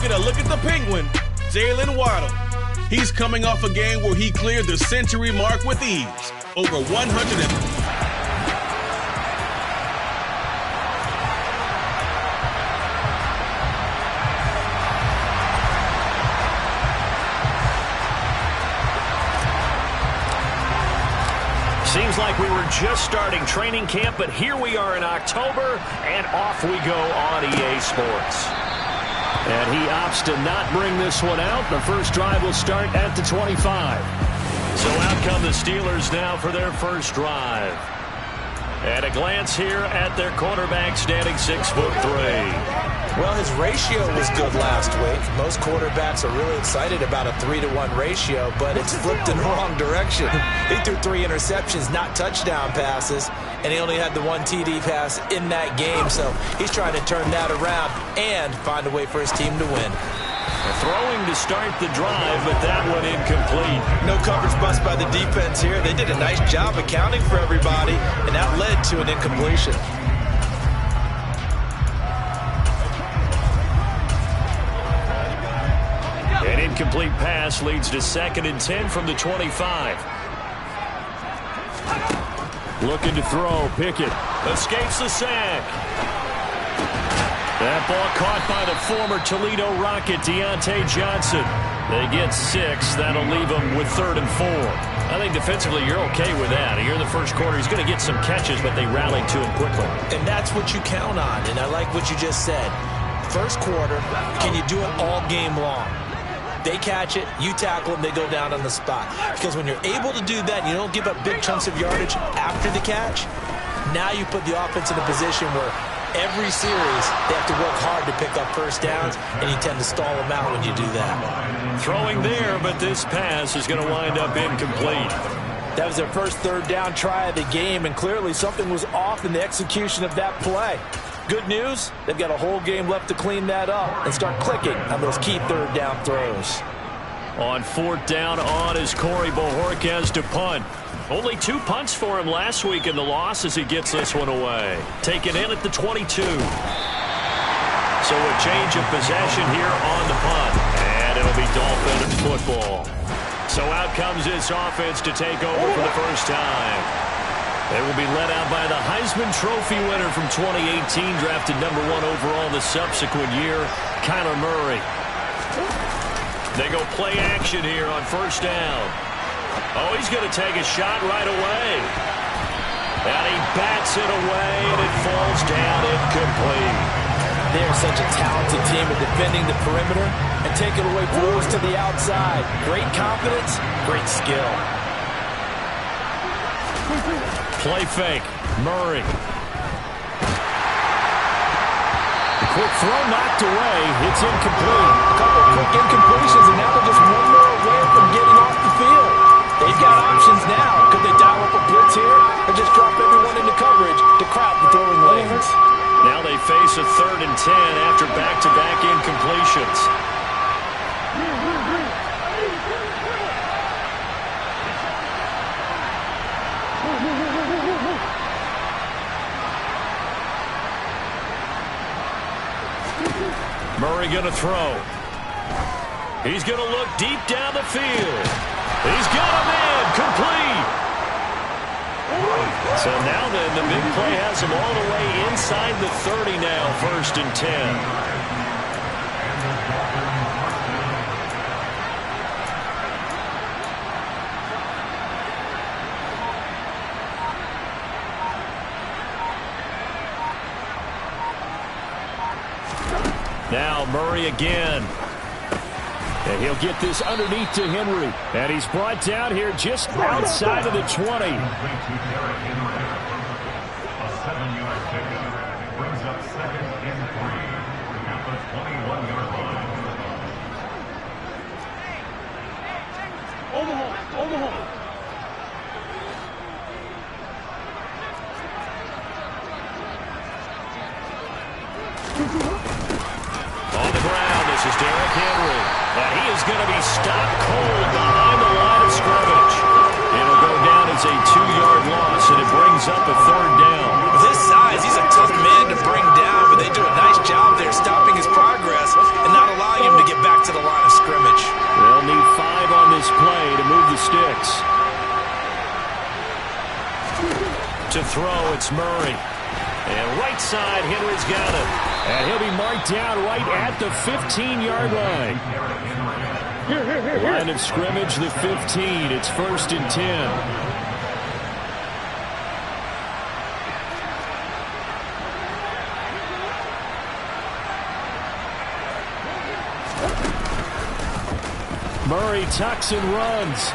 Get a look at the Penguin, Jalen Waddle. He's coming off a game where he cleared the century mark with ease. Over 100. Seems like we were just starting training camp, but here we are in October, and off we go on EA Sports. And he opts to not bring this one out. The first drive will start at the 25. So out come the Steelers now for their first drive. At a glance here at their quarterback, standing 6'3". Well, his ratio was good last week. Most quarterbacks are really excited about a 3-to-1 ratio, but it's flipped in the wrong direction. He threw 3 interceptions, not touchdown passes, and he only had the 1 TD pass in that game. So he's trying to turn that around and find a way for his team to win. Throwing to start the drive, but that one incomplete. No coverage bust by the defense here. They did a nice job accounting for everybody, and that led to an incompletion. An incomplete pass leads to 2nd and 10 from the 25. Looking to throw. Pickett escapes the sack. That ball caught by the former Toledo Rocket, Deontay Johnson. They get 6. That'll leave them with 3rd and 4. I think defensively you're okay with that. Here in the first quarter, he's going to get some catches, but they rallied to him quickly. And that's what you count on, and I like what you just said. First quarter, can you do it all game long? They catch it, you tackle them, they go down on the spot. Because when you're able to do that, you don't give up big chunks of yardage after the catch. Now you put the offense in a position where every series they have to work hard to pick up first downs, and you tend to stall them out when you do that. Throwing there, but this pass is going to wind up incomplete. That was their first 3rd down try of the game, and clearly something was off in the execution of that play. Good news, they've got a whole game left to clean that up and start clicking on those key 3rd down throws. On 4th down on is Corey Bojorquez to punt. Only 2 punts for him last week in the loss as he gets this one away. Taken in at the 22. So a change of possession here on the punt. And it'll be Dolphin football. So out comes this offense to take over for the first time. They will be led out by the Heisman Trophy winner from 2018, drafted #1 overall the subsequent year, Kyler Murray. They go play action here on 1st down. Oh, he's going to take a shot right away. And he bats it away, and it falls down incomplete. They are such a talented team at defending the perimeter and taking away throws to the outside. Great confidence, great skill. Play fake. Murray. Quick throw knocked away. It's incomplete. A couple of quick incompletions, and now they're just one more away from getting off the field. They've got options now. Could they dial up a blitz here or just drop everyone into coverage to crowd the throwing lanes? Now they face a 3rd and 10 after back-to-back incompletions. Murray going to throw. He's going to look deep down the field. He's got him in. Complete. So now then, the big play has him all the way inside the 30 now, 1st and 10. Now Murray again. And he'll get this underneath to Henry. And he's brought down here just outside of the 20. A 7-yard pickup brings up 2nd and 3 at the 21-yard line. Omaha. On the ground, this is Derrick Henry. And he is going to be stopped cold behind the line of scrimmage. It'll go down as a 2-yard loss, and it brings up a 3rd down. With his size, he's a tough man to bring down, but they do a nice job there stopping his progress and not allowing him to sticks. To throw, it's Murray. And right side, Henry's got it. And he'll be marked down right at the 15-yard line. Line of scrimmage, the 15. It's 1st and 10. Murray tucks and runs.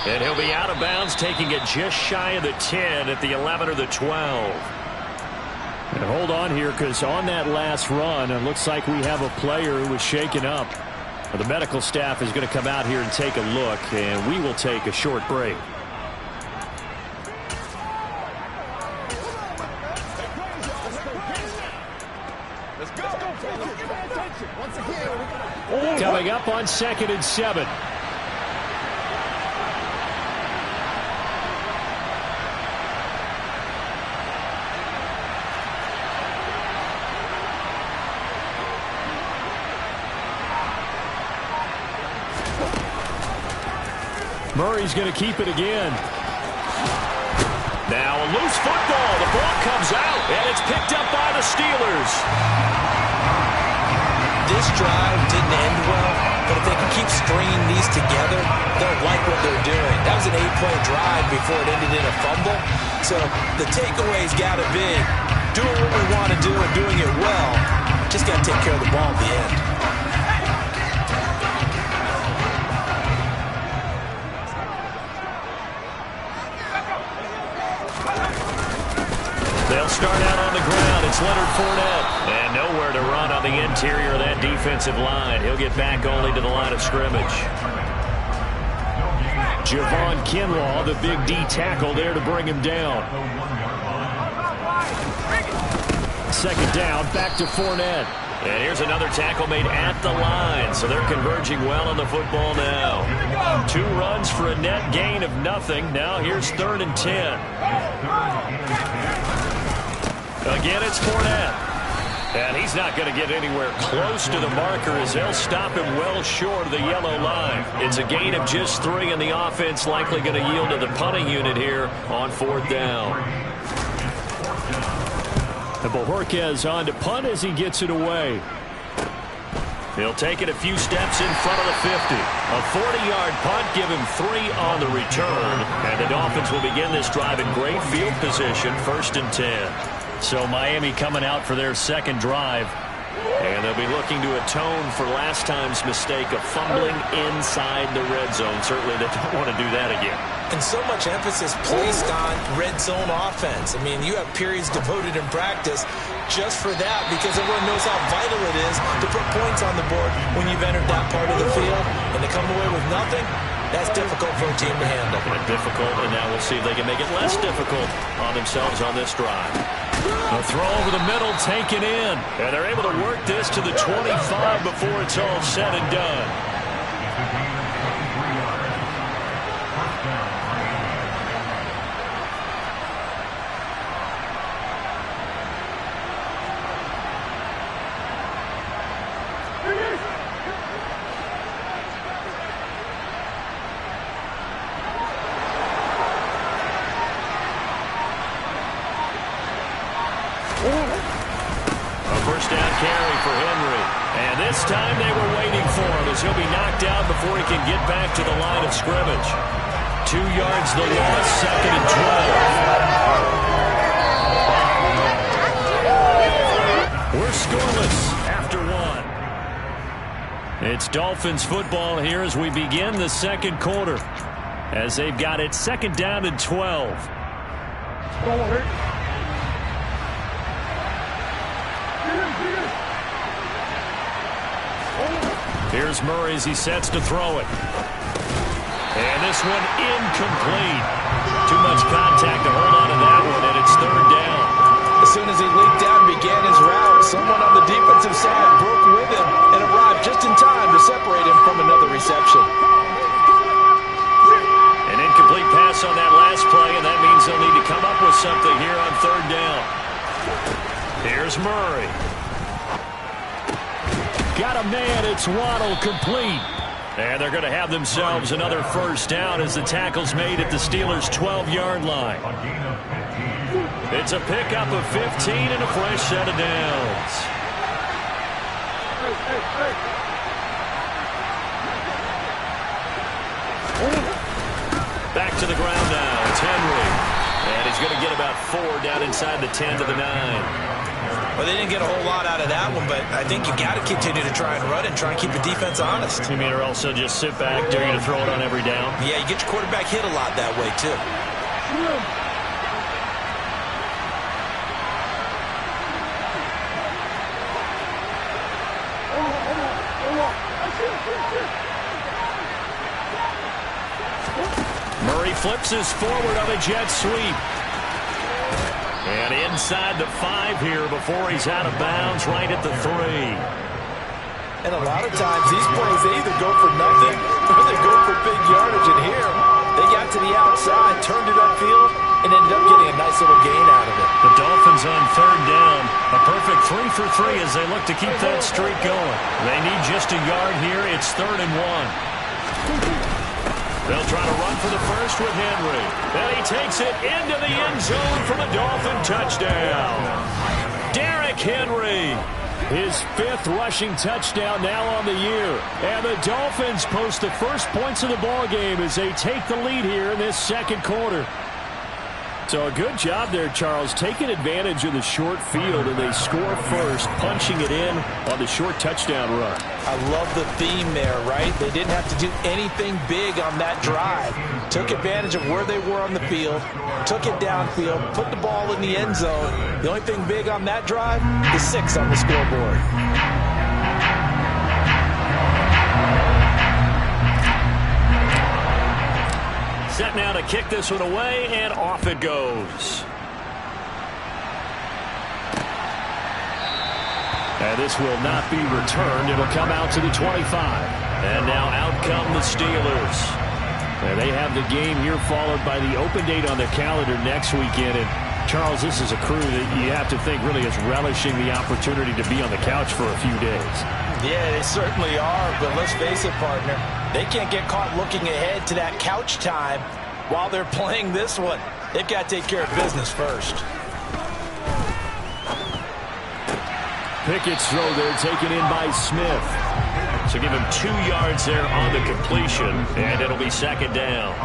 And he'll be out of bounds, taking it just shy of the 10 at the 11 or the 12. And hold on here, because on that last run, it looks like we have a player who was shaken up. The medical staff is going to come out here and take a look, and we will take a short break. Coming up on 2nd and 7. Murray's going to keep it again. Now a loose football. The ball comes out, and it's picked up by the Steelers. This drive didn't end well, but if they can keep stringing these together, they'll like what they're doing. That was an 8-play drive before it ended in a fumble. So the takeaway's got to be doing what we want to do and doing it well. Just got to take care of the ball at the end. They'll start out on the ground. It's Leonard Fournette. And nowhere to run on the interior of that defensive line. He'll get back only to the line of scrimmage. Javon Kinlaw, the big D tackle there to bring him down. 2nd down, back to Fournette. And here's another tackle made at the line. So they're converging well on the football now. 2 runs for a net gain of nothing. Now here's 3rd and 10. Again, it's Fournette. And he's not going to get anywhere close to the marker as they'll stop him well short of the yellow line. It's a gain of just 3, and the offense likely going to yield to the punting unit here on 4th down. And Bojorquez on to punt as he gets it away. He'll take it a few steps in front of the 50. A 40-yard punt, give him 3 on the return. And the Dolphins will begin this drive in great field position, 1st and 10. So Miami coming out for their 2nd drive. And they'll be looking to atone for last time's mistake of fumbling inside the red zone. Certainly they don't want to do that again. And so much emphasis placed on red zone offense. I mean, you have periods devoted in practice just for that because everyone knows how vital it is to put points on the board when you've entered that part of the field. And to come away with nothing, that's difficult for a team to handle. And difficult, and now we'll see if they can make it less difficult on themselves on this drive. A throw over the middle, taken in. And they're able to work this to the 25 before it's all said and done. This time they were waiting for him as he'll be knocked out before he can get back to the line of scrimmage. 2 yards the loss, 2nd and 12. We're scoreless after 1. It's Dolphins football here as we begin the 2nd quarter. As they've got it 2nd down and 12. Here's Murray as he sets to throw it. And this one incomplete. Too much contact to hold on to that one, and it's 3rd down. As soon as he leaped out and began his route, someone on the defensive side broke with him and arrived just in time to separate him from another reception. An incomplete pass on that last play, and that means they'll need to come up with something here on 3rd down. Here's Murray. Got a man, it's Waddle, complete. And they're going to have themselves another first down as the tackle's made at the Steelers' 12-yard line. It's a pickup of 15 and a fresh set of downs. Back to the ground now. It's Henry. And he's going to get about 4 down inside the 10 to the 9. Well, they didn't get a whole lot out of that one, but I think you got to continue to try and run and try and keep the defense honest. You mean or also just sit back, they're going to throw it on every down? Yeah, you get your quarterback hit a lot that way, too. Murray flips his forward on a jet sweep. And inside the 5 here before he's out of bounds right at the 3. And a lot of times these plays, they either go for nothing or they go for big yardage. And here, they got to the outside, turned it upfield, and ended up getting a nice little gain out of it. The Dolphins on 3rd down. A perfect 3 for 3 as they look to keep that streak going. They need just a yard here. It's 3rd and 1. They'll try to run for the first with Henry. And he takes it into the end zone for the Dolphin touchdown. Derrick Henry, his 5th rushing touchdown now on the year. And the Dolphins post the first points of the ball game as they take the lead here in this 2nd quarter. So a good job there, Charles, taking advantage of the short field, and they score first, punching it in on the short touchdown run. I love the theme there, right? They didn't have to do anything big on that drive. Took advantage of where they were on the field, took it downfield, put the ball in the end zone. The only thing big on that drive, the 6 on the scoreboard. Set now to kick this one away, and off it goes. And this will not be returned. It'll come out to the 25. And now out come the Steelers. And they have the game here followed by the open date on their calendar next weekend. And Charles, this is a crew that you have to think really is relishing the opportunity to be on the couch for a few days. Yeah, they certainly are, but let's face it, partner. They can't get caught looking ahead to that couch time while they're playing this one. They've got to take care of business first. Pickett's throw there taken in by Smith. So give him 2 yards there on the completion, and it'll be 2nd down.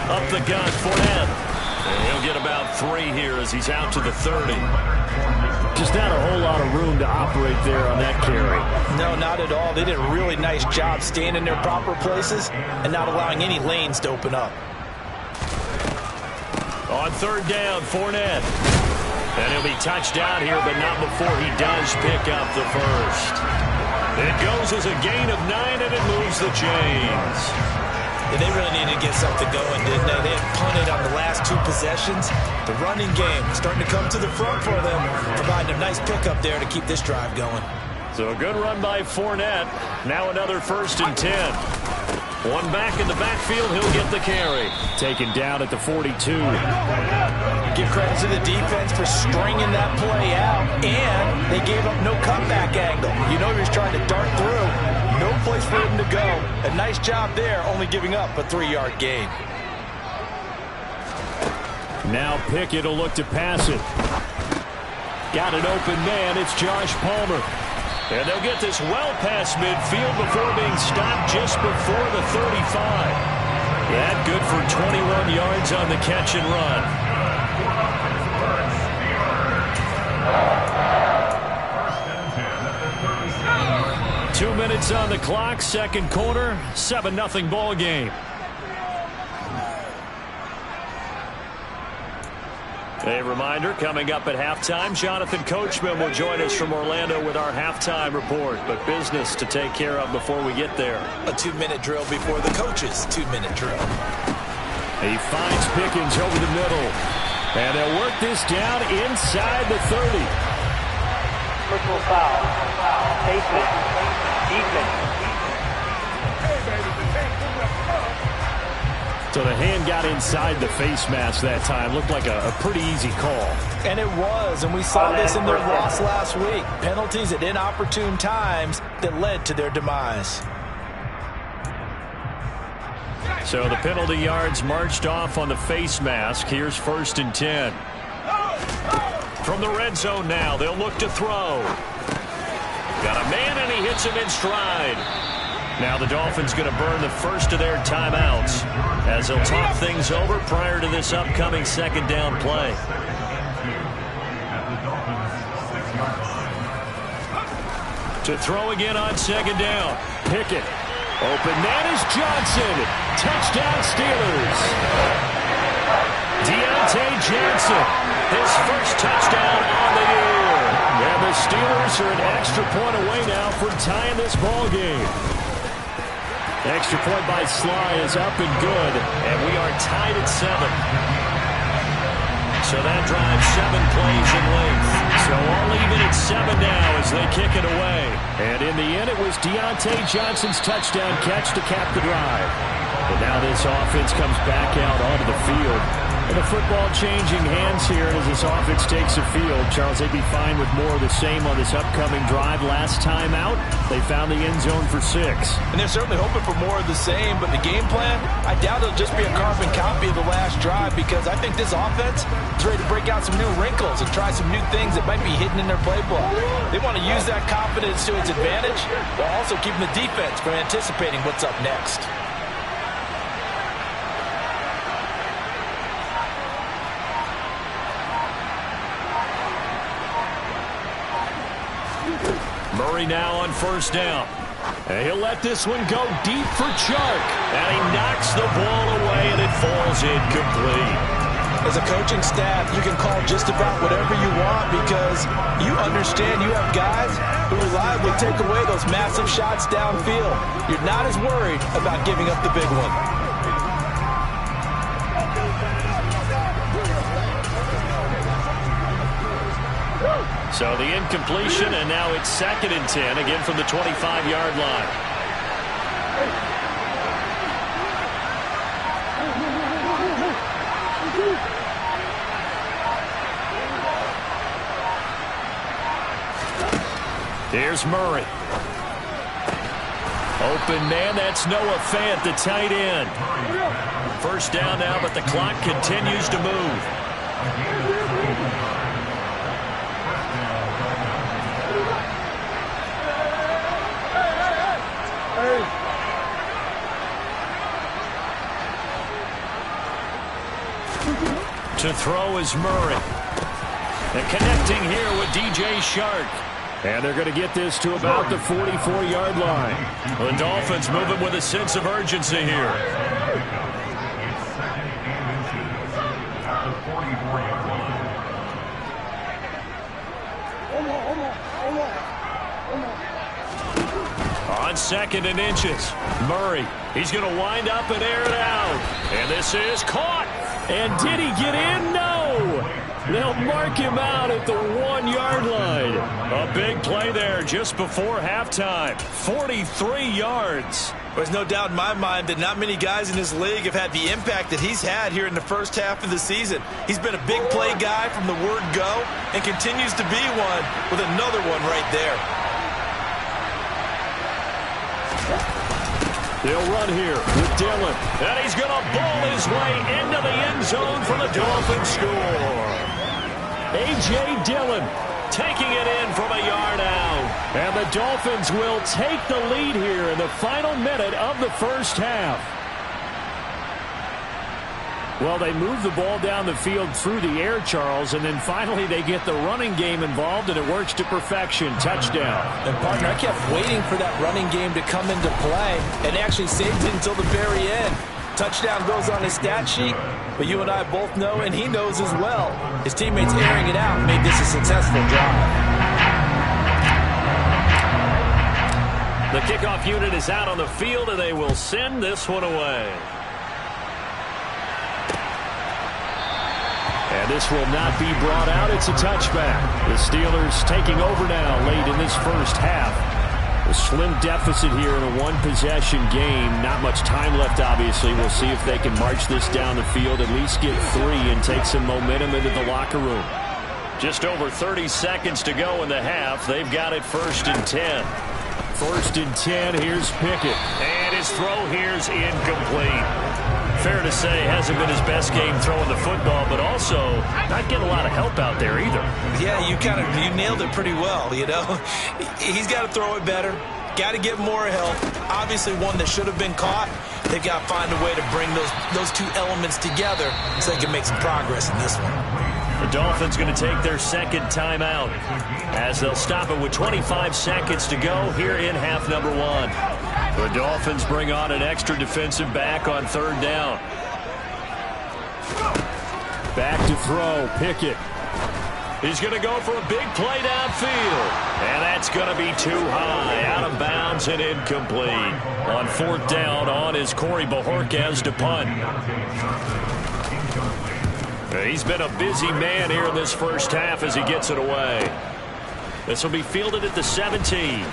Up the gun, Fournette. And he'll get about 3 here as he's out to the 30. Just not a whole lot of room to operate there on that carry. No, not at all. They did a really nice job staying in their proper places and not allowing any lanes to open up. On 3rd down, Fournette. And he'll be touched down here, but not before he does pick up the first. It goes as a gain of 9, and it moves the chains. Yeah, they really needed to get something going, didn't they? They had punted on the last 2 possessions. The running game starting to come to the front for them, providing a nice pickup there to keep this drive going. So a good run by Fournette. Now another 1st and 10. One back in the backfield, he'll get the carry. Taken down at the 42. Give credit to the defense for stringing that play out, and they gave up no comeback angle. You know he was trying to dart through. No place for him to go. A nice job there, only giving up a 3-yard gain. Now Pickett will look to pass it. Got an open man. It's Josh Palmer. And they'll get this well past midfield before being stopped just before the 35. That good for 21 yards on the catch and run. 2 minutes on the clock, 2nd quarter, 7-0 ball game. A reminder, coming up at halftime, Jonathan Coachman will join us from Orlando with our halftime report. But business to take care of before we get there. A 2-minute drill before the coach's 2-minute drill. He finds Pickens over the middle. And they'll work this down inside the 30. Personal foul. Defense. So the hand got inside the face mask that time. Looked like a pretty easy call. And it was, and we saw this in their loss last week. Penalties at inopportune times that led to their demise. So the penalty yards marched off on the face mask. Here's 1st and 10. From the red zone now, they'll look to throw. Got a man, and he hits him in stride. Now the Dolphins going to burn the first of their timeouts as they'll talk things over prior to this upcoming 2nd down play. To throw again on 2nd down. Pickett. Open man is Johnson. Touchdown Steelers. Deontay Johnson. His first touchdown on the year. And the Steelers are an extra point away now from tying this ball game. Extra point by Sly is up and good, and we are tied at 7. So that drives 7 plays in length. So all even at 7 now as they kick it away. And in the end, it was Deontay Johnson's touchdown catch to cap the drive. And now this offense comes back out onto the field. And the football changing hands here as this offense takes the field. Charles, they'd be fine with more of the same on this upcoming drive. Last time out, they found the end zone for 6. And they're certainly hoping for more of the same, but the game plan, I doubt it'll just be a carbon copy of the last drive, because I think this offense is ready to break out some new wrinkles and try some new things that might be hidden in their playbook. They want to use that confidence to its advantage, while also keeping the defense from anticipating what's up next. Murray now on 1st down. And he'll let this one go deep for Chark. And he knocks the ball away, and it falls incomplete. As a coaching staff, you can call just about whatever you want, because you understand you have guys who reliably take away those massive shots downfield. You're not as worried about giving up the big one. So the incompletion, and now it's 2nd and 10, again from the 25-yard line. Here's Murray. Open man, that's Noah Fant, the tight end. 1st down now, but the clock continues to move. To throw is Murray. And connecting here with DJ Shark. And they're going to get this to about the 44-yard line. The Dolphins moving with a sense of urgency here. On 2nd and inches, Murray. He's going to wind up and air it out. And this is caught. And did he get in? No. They'll mark him out at the 1-yard line. A big play there just before halftime. 43 yards. There's no doubt in my mind that not many guys in this league have had the impact that he's had here in the first half of the season. He's been a big play guy from the word go and continues to be one with another one right there. They'll run here with Dillon. And he's going to ball his way into the end zone for the Dolphins score. A.J. Dillon taking it in from a yard out. And the Dolphins will take the lead here in the final minute of the first half. Well, they move the ball down the field through the air, Charles, and then finally they get the running game involved, and it works to perfection. Touchdown. And, partner, I kept waiting for that running game to come into play, and actually saved it until the very end. Touchdown goes on his stat sheet, but you and I both know, and he knows as well, his teammates airing it out made this a successful drive. The kickoff unit is out on the field, and they will send this one away. And this will not be brought out. It's a touchback. The Steelers taking over now late in this first half A slim deficit here in a one-possession game. Not much time left, obviously. We'll see if they can march this down the field, at least get 3 and take some momentum into the locker room. Just over 30 seconds to go in the half. They've got it 1st and 10. 1st and 10. Here's Pickett. And his throw here's incomplete. Fair to say, hasn't been his best game throwing the football, but also not getting a lot of help out there either. Yeah, you nailed it pretty well, you know. He's got to throw it better. Got to get more help. Obviously one that should have been caught. They've got to find a way to bring those two elements together so they can make some progress in this one. The Dolphins going to take their second timeout as they'll stop it with 25 seconds to go here in half number 1. The Dolphins bring on an extra defensive back on 3rd down. Back to throw, Pickett. He's going to go for a big play downfield. And that's going to be too high, out of bounds and incomplete. On 4th down on is Corey Bojorquez to punt. He's been a busy man here in this first half as he gets it away. This will be fielded at the 17.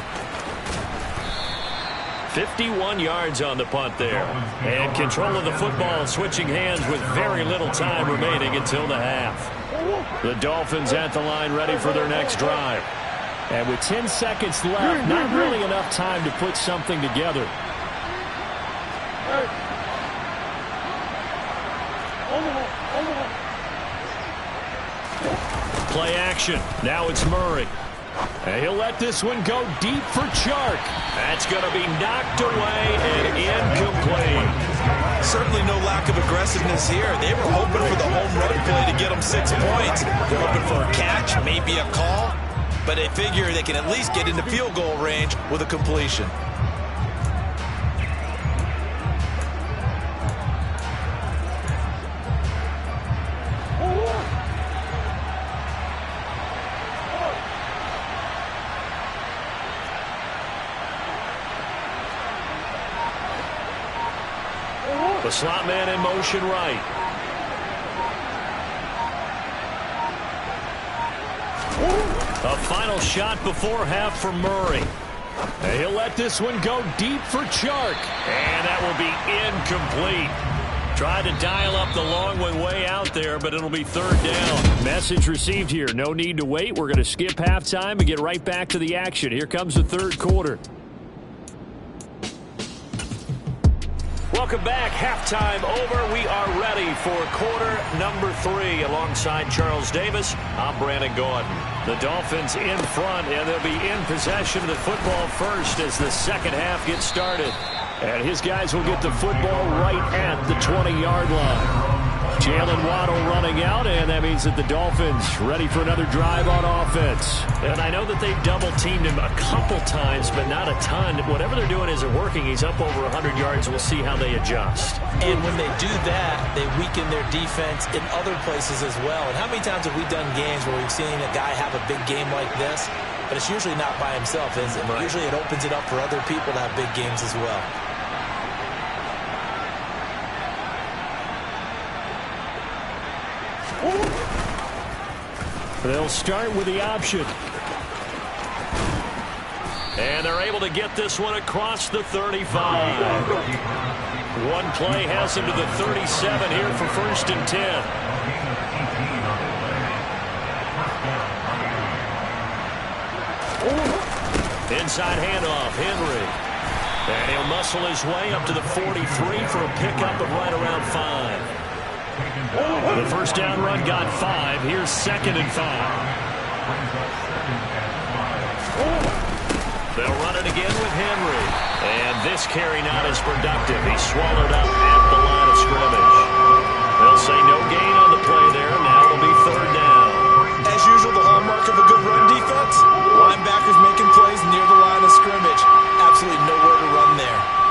51 yards on the punt there. And control of the football switching hands with very little time remaining until the half. The Dolphins at the line ready for their next drive. And with 10 seconds left, not really enough time to put something together. Play action. Now it's Murray. And he'll let this one go deep for Chark. That's going to be knocked away and incomplete. Certainly no lack of aggressiveness here. They were hoping for the home run play to get them 6 points. They're hoping for a catch, maybe a call. But they figure they can at least get into field goal range with a completion. The slot man in motion right. A final shot before half for Murray. And he'll let this one go deep for Chark. And that will be incomplete. Tried to dial up the long one way out there, but it'll be 3rd down. Message received here. No need to wait. We're going to skip halftime and get right back to the action. Here comes the 3rd quarter. Welcome back. Halftime over. We are ready for quarter number 3. Alongside Charles Davis, I'm Brandon Gordon. The Dolphins in front, and they'll be in possession of the football first as the second half gets started. And his guys will get the football right at the 20-yard line. Jalen Waddle running out, and that means that the Dolphins ready for another drive on offense. And I know that they've double-teamed him a couple times, but not a ton. Whatever they're doing isn't working. He's up over 100 yards. We'll see how they adjust. And when they do that, they weaken their defense in other places as well. And how many times have we done games where we've seen a guy have a big game like this, but it's usually not by himself, is it? Right. Usually it opens it up for other people to have big games as well. They'll start with the option. And they're able to get this one across the 35. One play has him to the 37 here for 1st and 10. Inside handoff, Henry. And he'll muscle his way up to the 43 for a pickup of right around 5. The first down run got 5. Here's 2nd and 5. They'll run it again with Henry. And this carry not as productive. He's swallowed up at the line of scrimmage. They'll say no gain on the play there. Now it'll be 3rd down. As usual, the hallmark of a good run defense, linebackers making plays near the line of scrimmage. Absolutely nowhere to run there.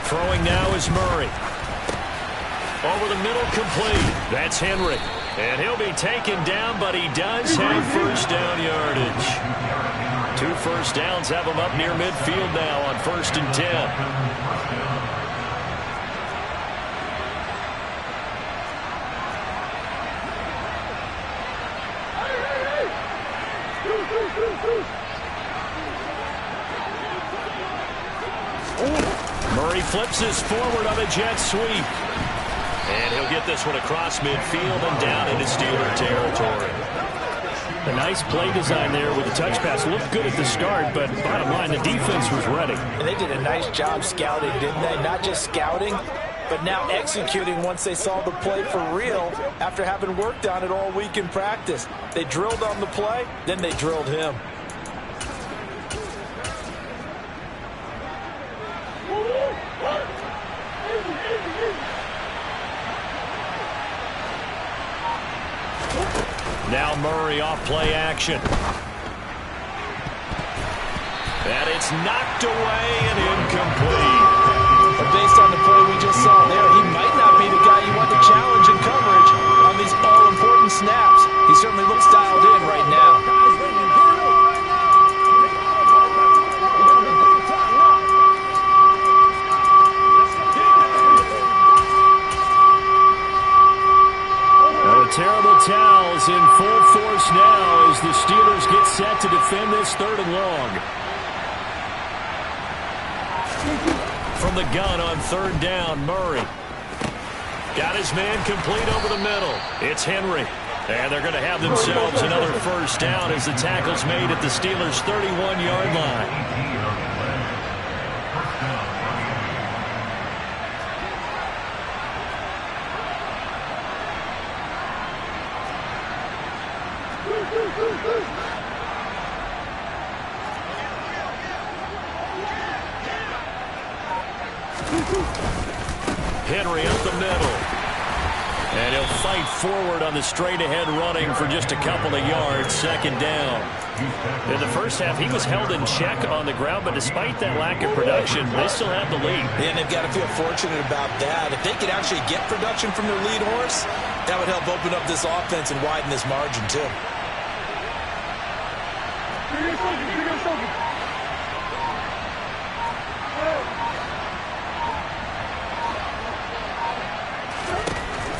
Throwing now is Murray. Over the middle, complete. That's Henry. And he'll be taken down, but he does have first down yardage. 2 first downs have him up near midfield now on 1st and 10. 1 flips this forward on a jet sweep. And he'll get this one across midfield and down into Steeler territory. A nice play design there with the touch pass. Looked good at the start, but bottom line, the defense was ready. And they did a nice job scouting, didn't they? Not just scouting, but now executing once they saw the play for real after having worked on it all week in practice. They drilled on the play, then they drilled him. Now Murray off play action. And it's knocked away and incomplete. But based on the play we just saw there, he might not be the guy you want to challenge in coverage on these all-important snaps. He certainly looks dialed in right now. Terrible towels in full force now as the Steelers get set to defend this 3rd and long. From the gun on 3rd down, Murray. Got his man complete over the middle. It's Henry. And they're going to have themselves another 1st down as the tackle's made at the Steelers' 31-yard line. Henry up the middle. And he'll fight forward on the straight-ahead running for just a couple of yards. 2nd down. In the first half, he was held in check on the ground, but despite that lack of production, they still have the lead. And they've got to feel fortunate about that. If they could actually get production from their lead horse, that would help open up this offense and widen this margin, too.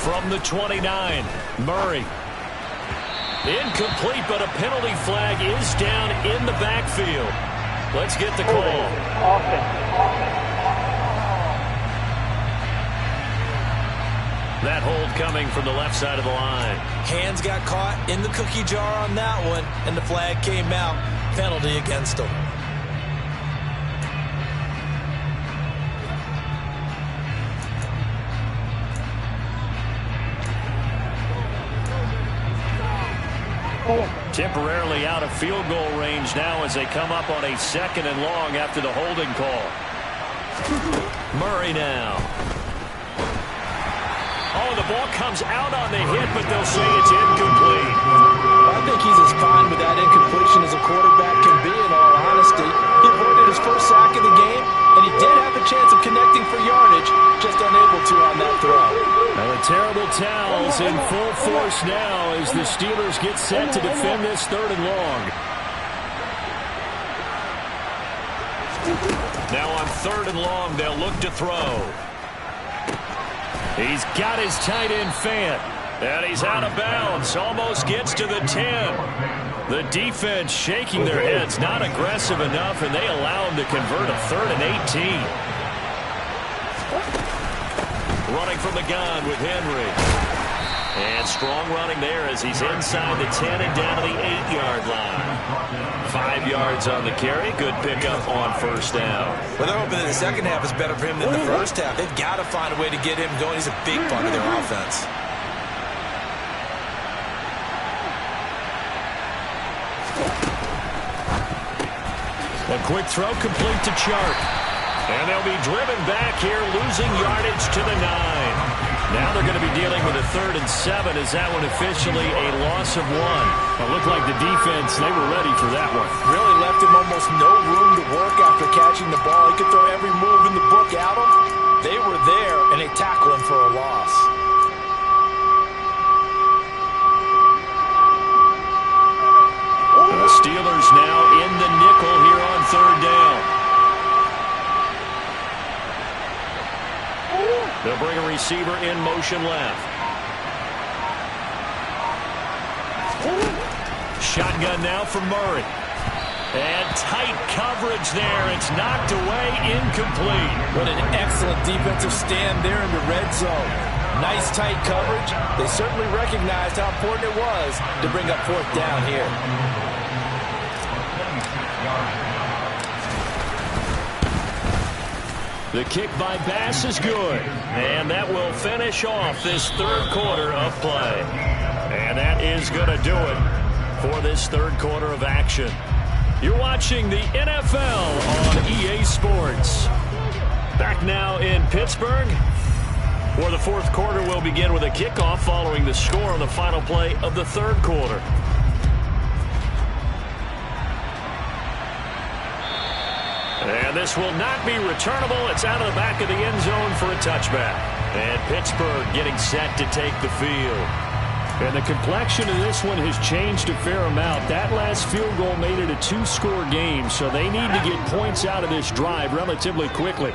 From the 29, Murray. Incomplete, but a penalty flag is down in the backfield. Let's get the call. That hold coming from the left side of the line. Hands got caught in the cookie jar on that one, and the flag came out. Penalty against them. Temporarily out of field goal range now as they come up on a 2nd and long after the holding call. Murray now. Oh, the ball comes out on the hit, but they'll say it's incomplete. I think he's as fine with that incompletion as a quarterback can be, in all honesty. He avoided his 1st sack of the game, and he did have a chance of connecting for yardage, just unable to on that throw. Now the terrible towels in full force now as the Steelers get set to defend this 3rd and long. Now on 3rd and long, they'll look to throw. He's got his tight end Fant, and he's out of bounds. Almost gets to the 10. The defense shaking their heads, not aggressive enough, and they allow him to convert a 3rd and 18. Running from the gun with Henry. And strong running there as he's inside the 10 and down to the 8-yard line. 5 yards on the carry. Good pickup on 1st down. Well, they're hoping that the second half is better for him than the first half. They've got to find a way to get him going. He's a big part of their offense. A quick throw complete to Chark. And they'll be driven back here, losing yardage to the 9. Now they're going to be dealing with a 3rd and 7. Is that one officially a loss of 1? It looked like the defense, they were ready for that one. Really left him almost no room to work after catching the ball. He could throw every move in the book at him. They were there, and they tackle him for a loss. The Steelers now in the nickel here on 3rd down. They'll bring a receiver in motion left. Shotgun now for Murray. And tight coverage there. It's knocked away, incomplete. What an excellent defensive stand there in the red zone. Nice tight coverage. They certainly recognized how important it was to bring up fourth down here. The kick by Bass is good. And that will finish off this third quarter of play. And that is going to do it for this third quarter of action. You're watching the NFL on EA Sports. Back now in Pittsburgh, where the fourth quarter will begin with a kickoff following the score on the final play of the third quarter. And this will not be returnable. It's out of the back of the end zone for a touchback. And Pittsburgh getting set to take the field. And the complexion of this one has changed a fair amount. That last field goal made it a two-score game, so they need to get points out of this drive relatively quickly.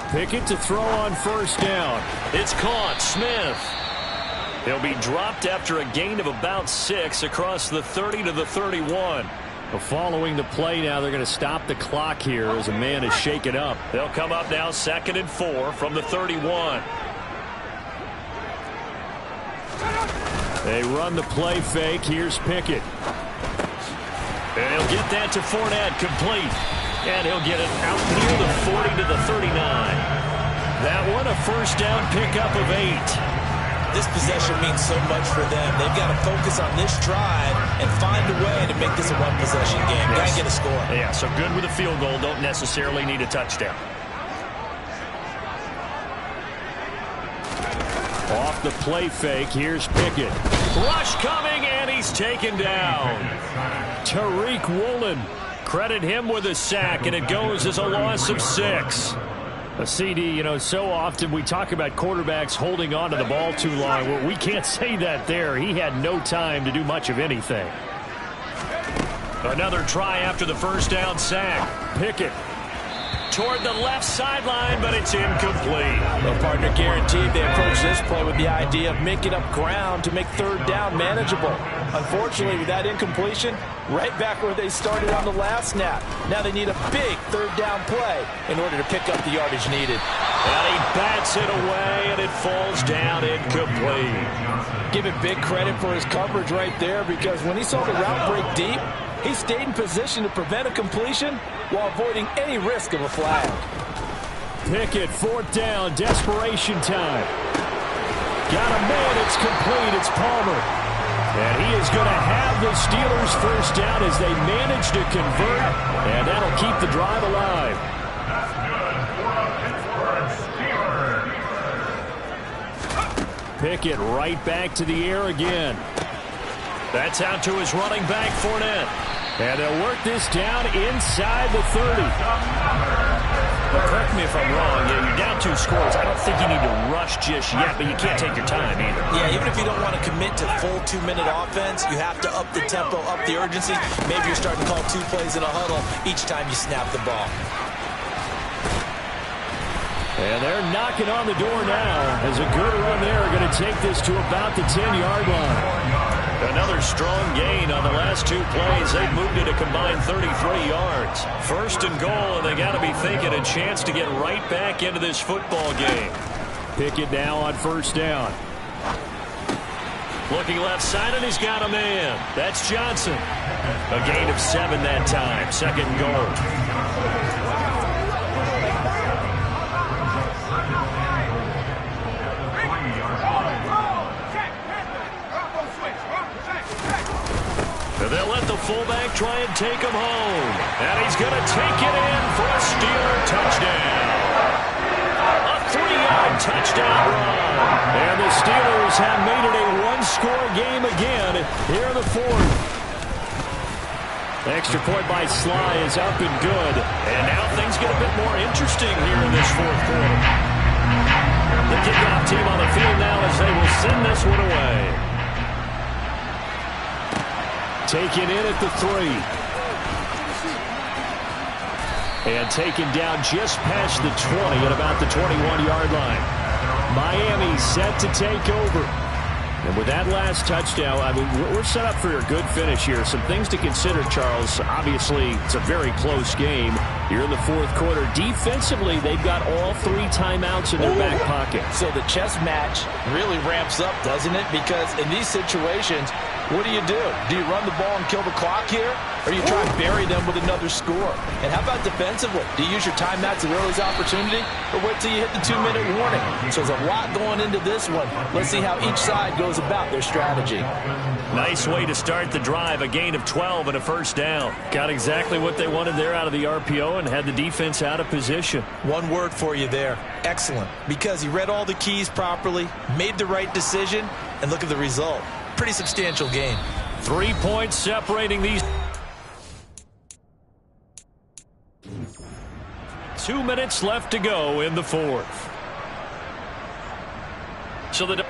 Pickett to throw on first down. It's caught. Smith. He'll be dropped after a gain of about 6 across the 30 to the 31. Following the play now, they're going to stop the clock here as a man is shaken up. They'll come up now 2nd and 4 from the 31. They run the play fake. Here's Pickett. And he'll get that to Fournette, complete. And he'll get it out near the 40 to the 39. That one a first down pickup of 8. This possession means so much for them. They've got to focus on this drive and find a way to make this a one-possession game. Got to get a score. Yeah, so good with a field goal. Don't necessarily need a touchdown. Off the play fake, here's Pickett. Rush coming, and he's taken down. Tariq Woolen. Credit him with a sack, and it goes as a loss of 6. A CD, you know, so often we talk about quarterbacks holding on to the ball too long. Well, we can't say that there. He had no time to do much of anything. Another try after the first down sack. Pickett toward the left sideline, but it's incomplete. Well, partner, guaranteed they approach this play with the idea of making up ground to make third down manageable. Unfortunately, with that incompletion, right back where they started on the last snap. Now they need a big third down play in order to pick up the yardage needed. And he bats it away, and it falls down incomplete. Give him big credit for his coverage right there, because when he saw the route break deep, he stayed in position to prevent a completion while avoiding any risk of a flag. Pickett, fourth down, desperation time. Got a man, it's complete, it's Palmer. And he is going to have the Steelers first down as they manage to convert, and that'll keep the drive alive. Pickett right back to the air again. That's out to his running back, Fournette. And they'll work this down inside the 30. Well, correct me if I'm wrong. Yeah, you're down 2 scores. I don't think you need to rush just yet, but you can't take your time either. Yeah, even if you don't want to commit to full 2-minute offense, you have to up the tempo, up the urgency. Maybe you're starting to call 2 plays in a huddle each time you snap the ball. And they're knocking on the door now as a good run there are going to take this to about the 10-yard line. Another strong gain on the last 2 plays. They've moved it a combined 33 yards. First and goal, and they got to be thinking a chance to get right back into this football game. Pickett now on first down. Looking left side, and he's got a man. That's Johnson. A gain of 7 that time. Second and goal. They'll let the fullback try and take him home. And he's going to take it in for a Steeler touchdown. A 3-yard touchdown run. And the Steelers have made it a 1-score game again here in the fourth. Extra point by Sly is up and good. And now things get a bit more interesting here in this fourth quarter. The kickoff team on the field now as they will send this one away. Taken in at the 3. And taken down just past the 20 at about the 21-yard line. Miami set to take over. And with that last touchdown, I mean, we're set up for a good finish here. Some things to consider, Charles. Obviously, it's a very close game. You're in the fourth quarter. Defensively, they've got all 3 timeouts in their back pocket. So the chess match really ramps up, doesn't it? Because in these situations, what do? Do you run the ball and kill the clock here? Or do you try and bury them with another score? And how about defensively? Do you use your timeouts at early's opportunity? Or wait till you hit the 2-minute warning? So there's a lot going into this one. Let's see how each side goes about their strategy. Nice way to start the drive. A gain of 12 and a first down. Got exactly what they wanted there out of the RPO and had the defense out of position. One word for you there. Excellent. Because he read all the keys properly, made the right decision, and look at the result. Pretty substantial game. 3 points separating these. 2 minutes left to go in the fourth. So the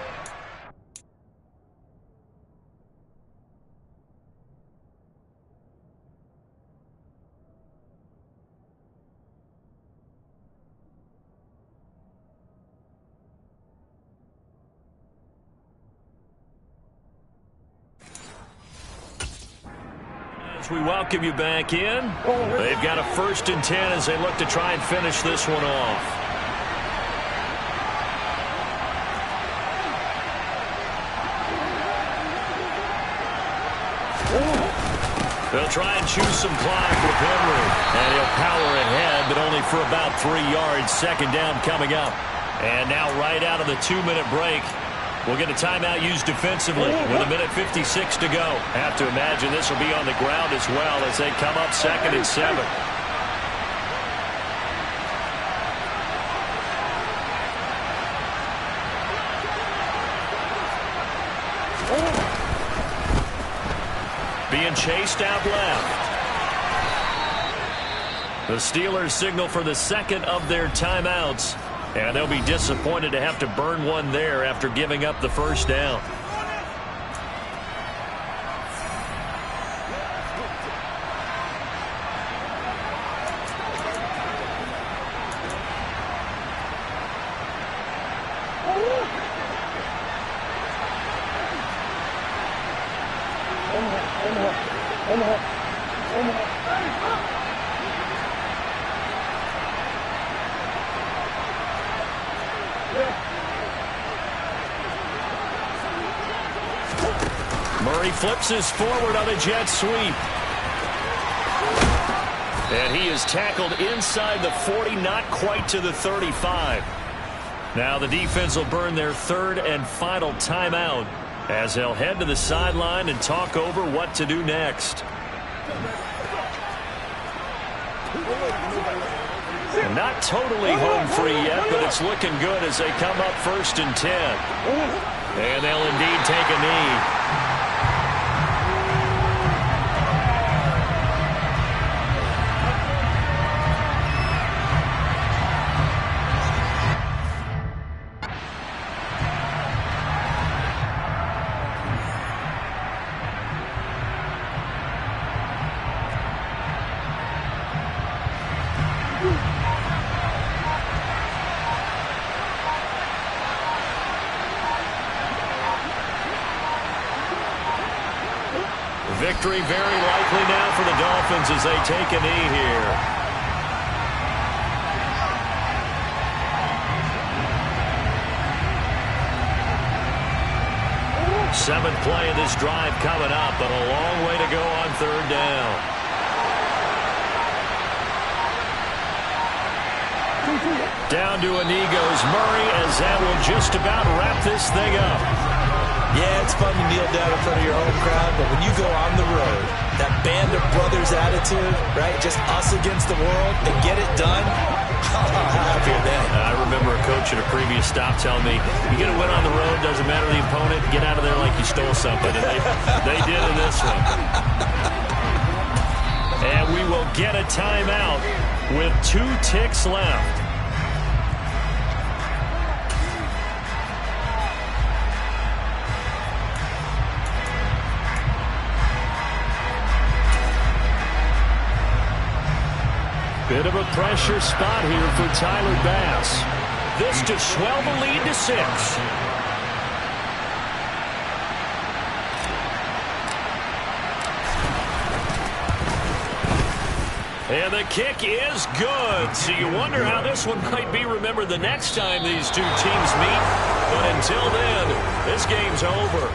we welcome you back in. They've got a 1st and 10 as they look to try and finish this one off. They'll try and choose some clock with Henry. And he'll power ahead, but only for about 3 yards. 2nd down coming up. And now right out of the 2-minute break, we'll get a timeout used defensively with 1:56 to go. Have to imagine this will be on the ground as well as they come up 2nd and 7. Being chased out left. The Steelers signal for the 2nd of their timeouts. And they'll be disappointed to have to burn one there after giving up the 1st down. Murray flips his forward on a jet sweep. And he is tackled inside the 40, not quite to the 35. Now the defense will burn their 3rd and final timeout as they'll head to the sideline and talk over what to do next. And not totally home free yet, but it's looking good as they come up 1st and 10. And they'll indeed take a knee. Victory very likely now for the Dolphins as they take a knee here. Seventh play of this drive coming up, but a long way to go on 3rd down. Down to a knee goes Murray as that will just about wrap this thing up. Yeah, it's fun to kneel down in front of your home crowd, but when you go on the road, that band of brothers attitude, right, just us against the world, and get it done, how happier then. I remember a coach at a previous stop telling me, you get a win on the road, doesn't matter the opponent, get out of there like you stole something. And they did in this one. And we will get a timeout with 2 ticks left. Bit of a pressure spot here for Tyler Bass. This to swell the lead to 6. And the kick is good. So you wonder how this one might be remembered the next time these two teams meet. But until then, this game's over.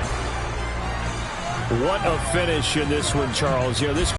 What a finish in this one, Charles. You know, this